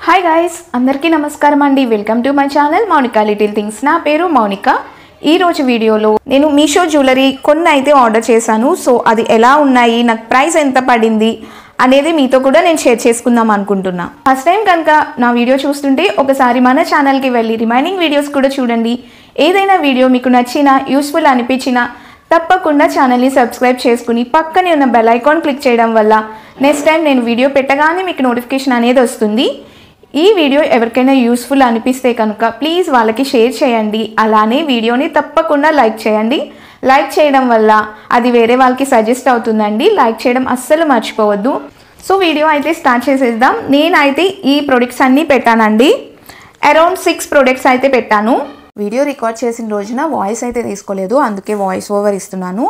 Hi guys, అందరికీ నమస్కారం అండి. Welcome to my channel Mounika little things. నా పేరు మౌనిక. ఈ రోజు వీడియోలో నేను మీషో జ్యువెలరీ కొన్ని అయితే ఆర్డర్ చేశాను. సో అది ఎలా ఉన్నాయి, నాకు ప్రైస్ ఎంత పడింది అనేది మీతో కూడా నేను షేర్ చేసుకుందాం అనుకుంటున్నా. ఫస్ట్ టైం కనుక నా వీడియో చూస్తుంటే ఒకసారి మన ఛానల్కి వెళ్ళి రిమైనింగ్ వీడియోస్ కూడా చూడండి. ఏదైనా వీడియో మీకు నచ్చినా యూస్ఫుల్ అనిపించినా తప్పకుండా ఛానల్ని సబ్స్క్రైబ్ చేసుకుని పక్కనే ఉన్న బెల్ ఐకాన్ క్లిక్ చేయడం వల్ల నెక్స్ట్ టైం నేను వీడియో పెట్టగానే మీకు నోటిఫికేషన్ అనేది వస్తుంది. ఈ వీడియో ఎవరికైనా యూస్ఫుల్ అనిపిస్తే కనుక ప్లీజ్ వాళ్ళకి షేర్ చేయండి. అలానే వీడియోని తప్పకుండా లైక్ చేయండి. లైక్ చేయడం వల్ల అది వేరే వాళ్ళకి సజెస్ట్ అవుతుందండి. లైక్ చేయడం అస్సలు మర్చిపోవద్దు. సో వీడియో అయితే స్టార్ట్ చేసేద్దాం. నేనైతే ఈ ప్రొడక్ట్స్ అన్నీ పెట్టానండి. అరౌండ్ 6 ప్రొడక్ట్స్ అయితే పెట్టాను. వీడియో రికార్డ్ చేసిన రోజున వాయిస్ అయితే తీసుకోలేదు, అందుకే వాయిస్ ఓవర్ ఇస్తున్నాను.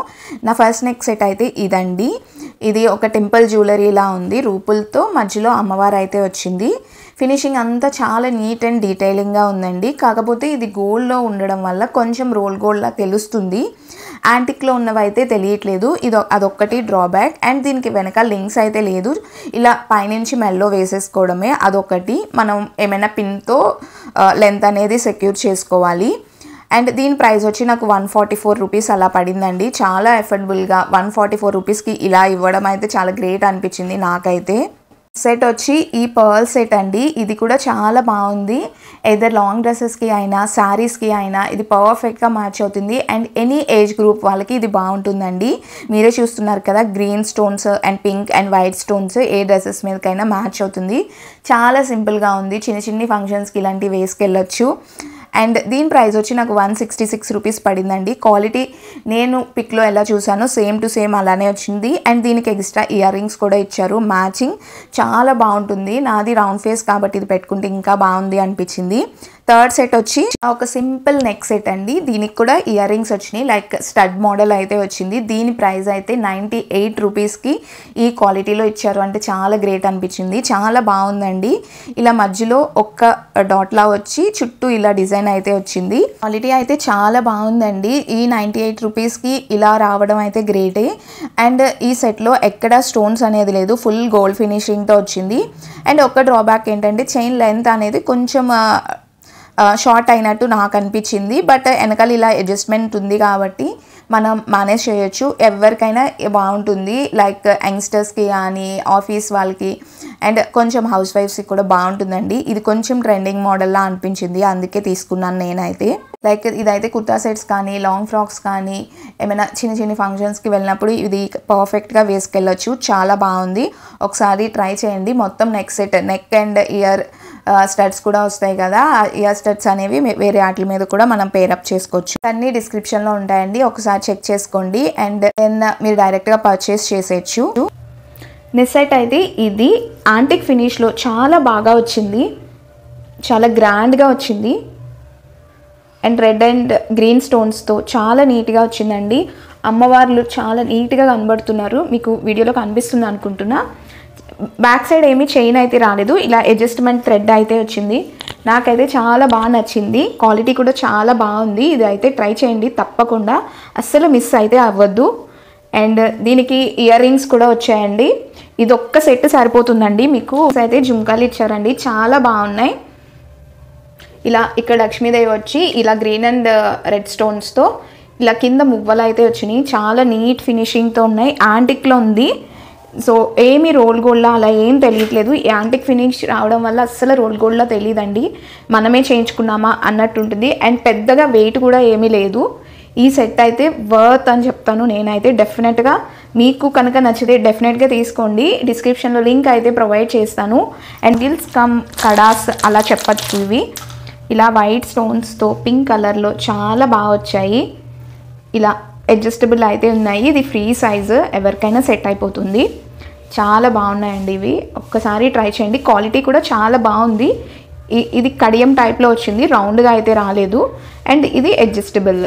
నా ఫస్ట్ నెక్ సెట్ అయితే ఇదండి. ఇది ఒక టెంపుల్ జ్యువెలరీలా ఉంది. రూపులతో మధ్యలో అమ్మవారు అయితే వచ్చింది. ఫినిషింగ్ అంతా చాలా నీట్ అండ్ డీటెయిలింగ్గా ఉందండి. కాకపోతే ఇది గోల్డ్లో ఉండడం వల్ల కొంచెం రోల్ గోల్డ్లా తెలుస్తుంది. యాంటిక్లో ఉన్నవి అయితే తెలియట్లేదు. అదొక్కటి డ్రాబ్యాక్. అండ్ దీనికి వెనక లింక్స్ అయితే లేదు. ఇలా పైనుంచి మెల్లో వేసేసుకోవడమే అదొకటి. మనం ఏమైనా పిన్తో లెంత్ అనేది సెక్యూర్ చేసుకోవాలి. అండ్ దీని ప్రైస్ వచ్చి నాకు 144 రూపీస్ అలా పడిందండి. చాలా ఎఫర్డబుల్గా 144 రూపీస్కి ఇలా ఇవ్వడం అయితే చాలా గ్రేట్ అనిపించింది నాకైతే. సెట్ వచ్చి ఈ పర్ల్ సెట్ అండి. ఇది కూడా చాలా బాగుంది. ఏదర్ లాంగ్ డ్రెస్సెస్కి అయినా శారీస్కి అయినా ఇది పర్ఫెక్ట్గా మ్యాచ్ అవుతుంది. అండ్ ఎనీ ఏజ్ గ్రూప్ వాళ్ళకి ఇది బాగుంటుందండి. మీరే చూస్తున్నారు కదా, green stones and pink and white stones ఏ డ్రెస్సెస్ మీదకైనా మ్యాచ్ అవుతుంది. చాలా సింపుల్గా ఉంది. చిన్న చిన్న ఫంక్షన్స్కి ఇలాంటివి వేసుకెళ్ళొచ్చు. అండ్ దీని ప్రైస్ వచ్చి నాకు 166 రూపీస్ పడిందండి. క్వాలిటీ నేను పిక్లో ఎలా చూసానో సేమ్ టు సేమ్ అలానే వచ్చింది. అండ్ దీనికి ఎక్స్ట్రా ఇయర్ రింగ్స్ కూడా ఇచ్చారు. మ్యాచింగ్ చాలా బాగుంటుంది. నాది రౌండ్ ఫేస్ కాబట్టి ఇది పెట్టుకుంటే ఇంకా బాగుంది అనిపించింది. థర్డ్ సెట్ వచ్చి ఒక సింపుల్ నెక్ సెట్ అండి. దీనికి కూడా ఇయర్ రింగ్స్ వచ్చినాయి, లైక్ స్టడ్ మోడల్ అయితే వచ్చింది. దీని ప్రైస్ అయితే 98 రూపీస్కి ఈ క్వాలిటీలో ఇచ్చారు. అంటే చాలా గ్రేట్ అనిపించింది. చాలా బాగుందండి. ఇలా మధ్యలో ఒక్క డాట్లా వచ్చి చుట్టూ ఇలా డిజైన్ అయితే వచ్చింది. క్వాలిటీ అయితే చాలా బాగుందండి. ఈ 98 రూపీస్కి ఇలా రావడం అయితే గ్రేటే. అండ్ ఈ సెట్లో ఎక్కడ స్టోన్స్ అనేది లేదు, ఫుల్ గోల్డ్ ఫినిషింగ్తో వచ్చింది. అండ్ ఒక డ్రాబ్యాక్ ఏంటంటే చైన్ లెంత్ అనేది కొంచెం షార్ట్ అయినట్టు నాకు అనిపించింది. బట్ వెనకాల ఇలా అడ్జస్ట్మెంట్ ఉంది కాబట్టి మనం మేనేజ్ చేయొచ్చు. ఎవరికైనా బాగుంటుంది, లైక్ యంగ్స్టర్స్కి కానీ ఆఫీస్ వాళ్ళకి అండ్ కొంచెం హౌస్ వైఫ్స్కి కూడా బాగుంటుందండి. ఇది కొంచెం ట్రెండింగ్ మోడల్లా అనిపించింది, అందుకే తీసుకున్నాను నేనైతే. లైక్ ఇదైతే కుర్తా సెట్స్ కానీ లాంగ్ ఫ్రాక్స్ కానీ ఏమైనా చిన్న చిన్న ఫంక్షన్స్కి వెళ్ళినప్పుడు ఇది పర్ఫెక్ట్గా వేసుకెళ్ళొచ్చు. చాలా బాగుంది. ఒకసారి ట్రై చేయండి. మొత్తం neck set, neck and year studs కూడా వస్తాయి కదా, ఇయర్ స్టడ్స్ అనేవి వేరే వాటి మీద కూడా మనం పేరప్ చేసుకోవచ్చు. అన్నీ డిస్క్రిప్షన్లో ఉంటాయండి, ఒకసారి చెక్ చేసుకోండి. అండ్ దెన్ మీరు డైరెక్ట్గా పర్చేస్ చేసేయచ్చు. నెక్స్ట్ సెట్ అయితే ఇది యాంటిక్ ఫినిష్లో చాలా బాగా వచ్చింది. చాలా గ్రాండ్గా వచ్చింది. అండ్ రెడ్ అండ్ గ్రీన్ స్టోన్స్తో చాలా నీట్గా వచ్చిందండి. అమ్మవార్లు చాలా నీట్గా కనబడుతున్నారు. మీకు వీడియోలో కనిపిస్తుంది అనుకుంటున్నా. బ్యాక్ సైడ్ ఏమీ చైన్ అయితే రాలేదు, ఇలా అడ్జస్ట్మెంట్ థ్రెడ్ అయితే వచ్చింది. నాకైతే చాలా బాగా నచ్చింది. క్వాలిటీ కూడా చాలా బాగుంది. ఇది అయితే ట్రై చేయండి తప్పకుండా, అస్సలు మిస్ అయితే అవ్వద్దు. అండ్ దీనికి ఇయర్ రింగ్స్ కూడా వచ్చాయండి. ఇది ఒక్క సెట్ సరిపోతుందండి మీకు. అయితే జుంకాలు ఇచ్చారండి, చాలా బాగున్నాయి. ఇలా ఇక్కడ లక్ష్మీదేవి వచ్చి ఇలా గ్రీన్ అండ్ రెడ్ స్టోన్స్తో ఇలా కింద మువ్వలు అయితే వచ్చినాయి. చాలా నీట్ ఫినిషింగ్తో ఉన్నాయి. యాంటిక్లో ఉంది. సో ఏమి రోల్ గోల్డ్లా అలా ఏం తెలియట్లేదు. యాంటిక్ ఫినిష్ రావడం వల్ల అస్సలు రోల్ గోల్డ్లా తెలియదండి, మనమే చేయించుకున్నామా అన్నట్టు ఉంటుంది. అండ్ పెద్దగా వెయిట్ కూడా ఏమీ లేదు. ఈ సెట్ అయితే వర్త్ అని చెప్తాను నేనైతే. డెఫినెట్గా మీకు కనుక నచ్చితే డెఫినెట్గా తీసుకోండి. డిస్క్రిప్షన్లో లింక్ అయితే ప్రొవైడ్ చేస్తాను. అండ్ గిల్స్ కమ్ కడాస్ అలా చెప్పచ్చు. ఇవి ఇలా వైట్ స్టోన్స్తో పింక్ కలర్లో చాలా బాగా వచ్చాయి. ఇలా అడ్జస్టబుల్ అయితే ఉన్నాయి. ఇది ఫ్రీ సైజు, ఎవరికైనా సెట్ అయిపోతుంది. చాలా బాగున్నాయండి ఇవి. ఒక్కసారి ట్రై చేయండి. క్వాలిటీ కూడా చాలా బాగుంది. ఇది కడియం టైప్లో వచ్చింది, రౌండ్గా అయితే రాలేదు. అండ్ ఇది అడ్జస్టబుల్,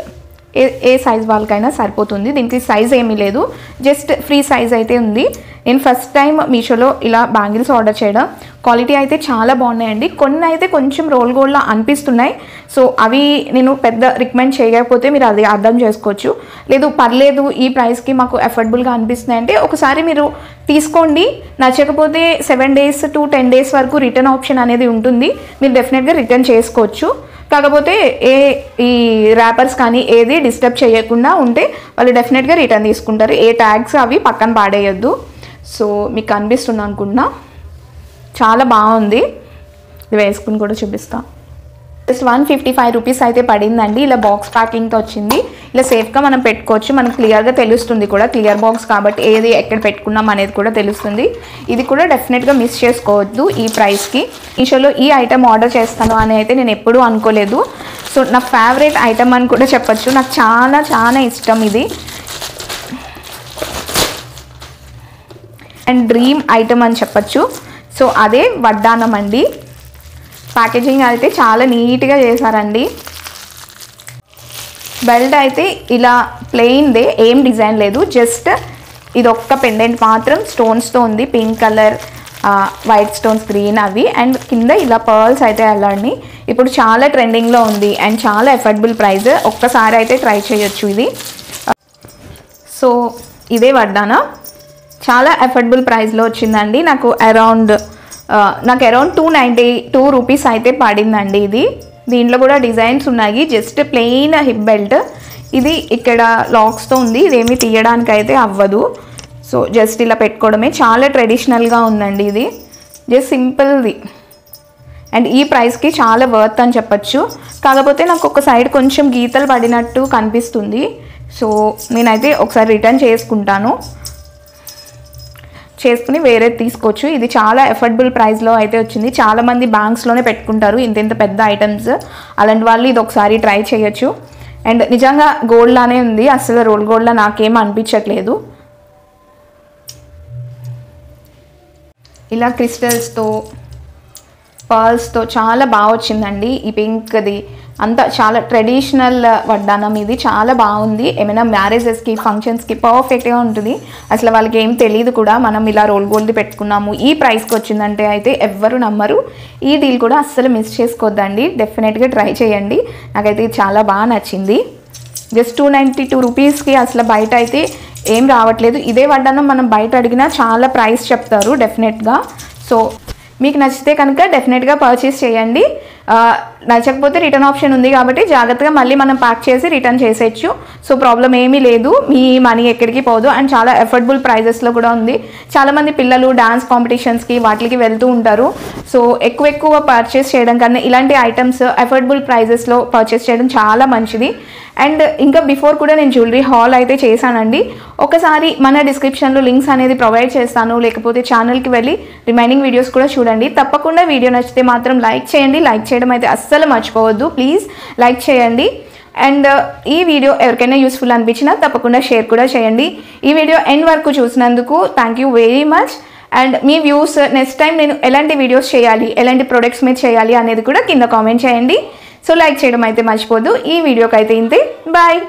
ఏ సైజ్ వాళ్ళకైనా సరిపోతుంది. దీనికి సైజ్ ఏమీ లేదు, జస్ట్ ఫ్రీ సైజ్ అయితే ఉంది. నేను ఫస్ట్ టైం మీషోలో ఇలా బ్యాంగిల్స్ ఆర్డర్ చేయడం. క్వాలిటీ అయితే చాలా బాగున్నాయండి. కొన్ని అయితే కొంచెం రోల్ గోల్డ్లా అనిపిస్తున్నాయి. సో అవి నేను పెద్ద రికమెండ్ చేయకపోతే మీరు అది అర్థం చేసుకోవచ్చు. లేదు పర్లేదు ఈ ప్రైస్కి మాకు అఫోర్డబుల్గా అనిపిస్తున్నాయి అంటే ఒకసారి మీరు తీసుకోండి. నచ్చకపోతే 7 days to 10 days వరకు రిటర్న్ ఆప్షన్ అనేది ఉంటుంది. మీరు డెఫినెట్గా రిటర్న్ చేసుకోవచ్చు. కాకపోతే ఈ ర్యాపర్స్ కానీ ఏది డిస్టర్బ్ చేయకుండా ఉంటే వాళ్ళు డెఫినెట్గా రిటర్న్ తీసుకుంటారు. ఏ ట్యాగ్స్ అవి పక్కన పాడేయొద్దు. సో మీకు కనిపిస్తుంది అనుకుంటున్నా, చాలా బాగుంది. ఇది వేసుకుని కూడా చూపిస్తా. జస్ట్ 155 రూపీస్ అయితే పడిందండి. ఇలా బాక్స్ ప్యాకింగ్తో వచ్చింది. ఇలా సేఫ్గా మనం పెట్టుకోవచ్చు. మనకు క్లియర్గా తెలుస్తుంది కూడా, క్లియర్ బాక్స్ కాబట్టి ఏది ఎక్కడ పెట్టుకున్నాం అనేది కూడా తెలుస్తుంది. ఇది కూడా డెఫినెట్గా మిస్ చేసుకోవద్దు ఈ ప్రైస్కి. మీషోలో ఈ ఐటమ్ ఆర్డర్ చేస్తాను అని అయితే నేను ఎప్పుడూ అనుకోలేదు. సో నా ఫేవరెట్ ఐటమ్ అని కూడా చెప్పచ్చు. నాకు చాలా చాలా ఇష్టం ఇది. అండ్ డ్రీమ్ ఐటమ్ అని చెప్పచ్చు. సో అదే వడ్డానం అండి. ప్యాకేజింగ్ అయితే చాలా నీట్గా చేశారండి. బెల్ట్ అయితే ఇలా ప్లెయిన్దే, ఏం డిజైన్ లేదు. జస్ట్ ఇది ఒక్క పెండెంట్ మాత్రం స్టోన్స్తో ఉంది. Pink colour, white stones, green అవి. అండ్ కింద ఇలా పర్ల్స్ అయితే అలాంటి ఇప్పుడు చాలా ట్రెండింగ్లో ఉంది. అండ్ చాలా అఫోర్డబుల్ ప్రైస్. ఒక్కసారి అయితే ట్రై చేయొచ్చు ఇది. సో ఇదే వడ్డానా చాలా అఫోర్డబుల్ ప్రైస్లో వచ్చిందండి. నాకు అరౌండ్ 292 రూపీస్ అయితే పడిందండి ఇది. దీంట్లో కూడా డిజైన్స్ ఉన్నాయి. Just plain hip belt. ఇది ఇక్కడ లాక్స్తో ఉంది. ఇదేమీ తీయడానికి అయితే అవ్వదు. సో జస్ట్ ఇలా పెట్టుకోవడమే. చాలా ట్రెడిషనల్గా ఉందండి ఇది. జస్ట్ సింపుల్ది. అండ్ ఈ ప్రైస్కి చాలా వర్త్ అని చెప్పచ్చు. కాకపోతే నాకు ఒక సైడ్ కొంచెం గీతలు పడినట్టు కనిపిస్తుంది. సో నేనైతే ఒకసారి రిటర్న్ చేసుకుని వేరే తీసుకోవచ్చు. ఇది చాలా అఫోర్డబుల్ ప్రైస్లో అయితే వచ్చింది. చాలామంది బ్యాంక్స్లోనే పెట్టుకుంటారు ఇంత పెద్ద ఐటమ్స్. అలాంటి వాళ్ళు ఇది ఒకసారి ట్రై చేయొచ్చు. అండ్ నిజంగా గోల్డ్ లానే ఉంది. అసలు రోల్ గోల్డ్లా నాకేం అనిపించట్లేదు. ఇలా క్రిస్టల్స్తో, పర్ల్స్తో చాలా బాగా వచ్చిందండి. ఈ పింక్ది అంతా చాలా ట్రెడిషనల్ వడ్డానం. ఇది చాలా బాగుంది. ఏమైనా మ్యారేజెస్కి, ఫంక్షన్స్కి పర్ఫెక్ట్గా ఉంటుంది. అసలు వాళ్ళకి ఏం తెలియదు కూడా మనం ఇలా రోల్ గోల్డ్ పెట్టుకున్నాము. ఈ ప్రైస్కి వచ్చిందంటే అయితే ఎవ్వరు నమ్మరు. ఈ డీల్ కూడా అస్సలు మిస్ చేసుకోవద్దండి. డెఫినెట్గా ట్రై చేయండి. నాకైతే చాలా బాగా నచ్చింది. జస్ట్ 292 రూపీస్కి అసలు బయట అయితే ఏం రావట్లేదు. ఇదే వడ్డానం మనం బయట అడిగినా చాలా ప్రైస్ చెప్తారు డెఫినెట్గా. సో మీకు నచ్చితే కనుక డెఫినెట్గా పర్చేస్ చేయండి. నచ్చకపోతే రిటర్న్ ఆప్షన్ ఉంది కాబట్టి జాగ్రత్తగా మళ్ళీ మనం ప్యాక్ చేసి రిటర్న్ చేసేయచ్చు. సో ప్రాబ్లం ఏమీ లేదు. మీ మనీ ఎక్కడికి పోదు. అండ్ చాలా అఫోర్డబుల్ ప్రైజెస్లో కూడా ఉంది. చాలామంది పిల్లలు డాన్స్ కాంపిటీషన్స్కి వాటికి వెళ్తూ ఉంటారు. సో ఎక్కువ పర్చేస్ చేయడం కన్నా ఇలాంటి ఐటమ్స్ అఫోర్డబుల్ ప్రైజెస్లో పర్చేస్ చేయడం చాలా మంచిది. అండ్ ఇంకా బిఫోర్ కూడా నేను జ్యువెలరీ హాల్ అయితే చేశానండి. ఒకసారి మన డిస్క్రిప్షన్లో లింక్స్ అనేది ప్రొవైడ్ చేస్తాను. లేకపోతే ఛానల్కి వెళ్ళి రిమైనింగ్ వీడియోస్ కూడా చూడండి. తప్పకుండా వీడియో నచ్చితే మాత్రం లైక్ చేయండి. లైక్ చేయడం అయితే అస్సలు మర్చిపోవద్దు. ప్లీజ్ లైక్ చేయండి. అండ్ ఈ వీడియో ఎవరికైనా యూస్ఫుల్ అనిపించినా తప్పకుండా షేర్ కూడా చేయండి. ఈ వీడియో ఎండ్ వరకు చూసినందుకు thank you very much. And me views next time నేను ఎలాంటి వీడియోస్ చేయాలి, ఎలాంటి ప్రొడక్ట్స్ మీద చేయాలి అనేది కూడా కింద కామెంట్ చేయండి. సో లైక్ చేయడం అయితే మర్చిపోద్దు. ఈ వీడియోకి అయితే ఇంతే. బాయ్.